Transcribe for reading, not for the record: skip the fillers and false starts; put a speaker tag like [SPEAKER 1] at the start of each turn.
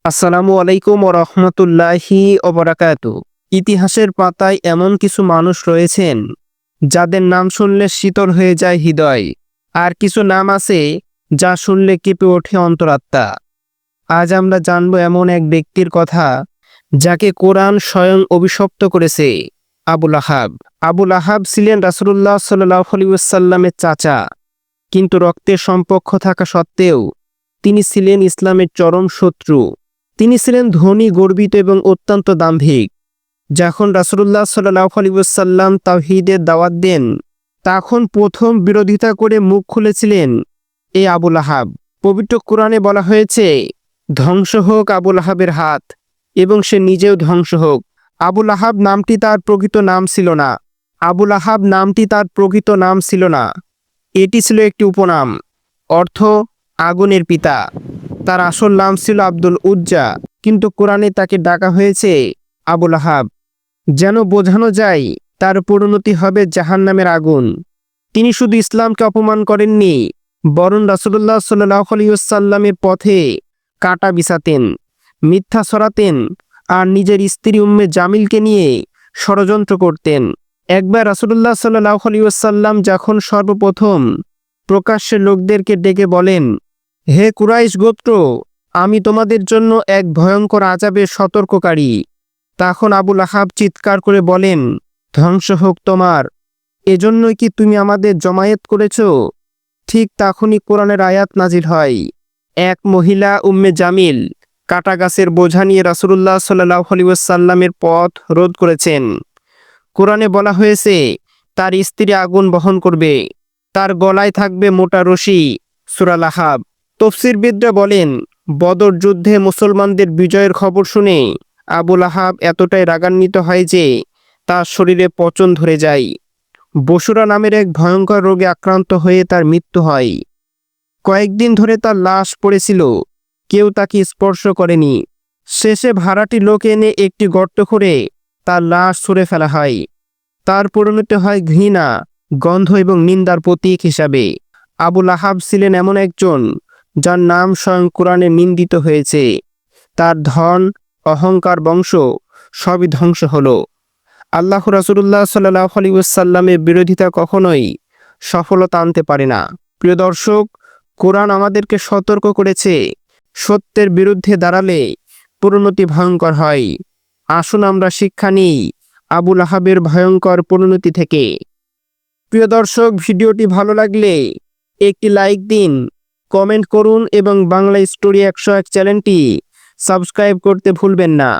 [SPEAKER 1] আসসালামু আলাইকুম রহমতুল্লাহি ওবরাকাতু। ইতিহাসের পাতায় এমন কিছু মানুষ রয়েছেন যাদের নাম শুনলে শীতল হয়ে যায় হৃদয়, আর কিছু নাম আছে যা শুনলে কেঁপে ওঠে অন্তরাত্মা। আজ আমরা জানব এমন এক ব্যক্তির কথা যাকে কোরআন স্বয়ং অভিশপ্ত করেছে, আবুল আহাব। আবুল আহাব ছিলেন রাসূলুল্লাহ সাল্লাল্লাহু আলাইহি ওয়াসাল্লামের চাচা, কিন্তু রক্তের সম্পর্ক থাকা সত্ত্বেও তিনি ছিলেন ইসলামের চরম শত্রু। তিনি ছিলেন ধনী, গর্বিত এবং অত্যন্ত দাম্ভিক। যখন রাসূলুল্লাহ সাল্লাল্লাহু আলাইহি ওয়াসাল্লাম তাওহীদের দাওয়াত দেন, তখন প্রথম বিরোধিতা করে মুখ খুলেছিলেন এই আবুল আহাব। পবিত্র কোরআনে বলা হয়েছে, ধ্বংস হোক আবুল আহাবের হাত, এবং সে নিজেও ধ্বংস হোক। আবুল আহাব নামটি তার প্রকৃত নাম ছিল না। আবুল আহাব নামটি তার প্রকৃত নাম ছিল না, এটি ছিল একটি উপনাম, অর্থ আগুনের পিতা। তার আসল নাম ছিল আব্দুল উজ্জা, কিন্তু কোরআনে তাকে ডাকা হয়েছে আবুল আহাব, যেন বোঝানো যায় তার পরিণতি হবে জাহান্নামের আগুন। তিনি শুধু ইসলামকে অপমান করেননি, বরং রাসূলুল্লাহ সাল্লাল্লাহু আলাইহি ওয়াসাল্লামের পথে কাঁটা বিছাতেন, মিথ্যা ছড়াতেন, আর নিজের স্ত্রী উম্মে জামিলকে নিয়ে ষড়যন্ত্র করতেন। একবার রাসূলুল্লাহ সাল্লাল্লাহু আলাইহি ওয়াসাল্লাম যখন সর্বপ্রথম প্রকাশ্যে লোকদেরকে ডেকে বলেন, হে কুরাইশ গোত্র, আমি তোমাদের জন্য এক ভয়ঙ্কর আযাবের সতর্ককারী, তখন আবুল আহাব চিৎকার করে বলেন, ধ্বংস হোক তোমার, এজন্যই কি তুমি আমাদের জমায়েত করেছ? ঠিক তখনই কোরআনের আয়াত নাজিল হয়। এক মহিলা উম্মে জামিল কাটা গাছের বোঝা নিয়ে রাসূলুল্লাহ সাল্লাল্লাহু আলাইহি ওয়াসাল্লামের পথ রোধ করেছেন। কোরআনে বলা হয়েছে, তার স্ত্রী আগুন বহন করবে, তার গলায় থাকবে মোটা রশি। সূরা আহাব। তাফসীরবিদরা বলেন, বদর যুদ্ধে মুসলমানদের বিজয়ের খবর শুনে আবুল আহাব এতটাই রাগান্বিত হয় যে তার শরীরে পচন ধরে যায়। বসুরা নামের এক ভয়ঙ্কর রোগে আক্রান্ত হয়ে তার মৃত্যু হয়। কয়েকদিন ধরে তার লাশ পড়েছিল, কেউ তাকে স্পর্শ করেনি। শেষে ভাড়াটি লোক এনে একটি গর্ত করে তার লাশ ছুঁড়ে ফেলা হয়। তার পরিণতি হয় ঘৃণা, গন্ধ এবং নিন্দার প্রতীক হিসাবে। আবুল আহাব ছিলেন এমন একজন যার নাম স্বয়ং কোরআনে নিন্দিত হয়েছে। তার ধন, অহংকার, বংশ সবই ধ্বংস হলো। আল্লাহ রাসূলুল্লাহ সাল্লাল্লাহু আলাইহি ওয়াসাল্লামের বিরোধিতা কখনোই সফলতা আনতে পারে না। প্রিয় দর্শক, কোরআন আমাদেরকে সতর্ক করেছে, সত্যের বিরুদ্ধে দাঁড়ালে পরিণতি ভয়ঙ্কর হয়। আসুন আমরা শিক্ষা নিই আবুল আহাবের ভয়ঙ্কর পরিণতি থেকে। প্রিয় দর্শক, ভিডিওটি ভালো লাগলে একটি লাইক দিন, কমেন্ট করুন এবং বাংলা স্টোরি 101 চ্যানেলটি সাবস্ক্রাইব করতে ভুলবেন না।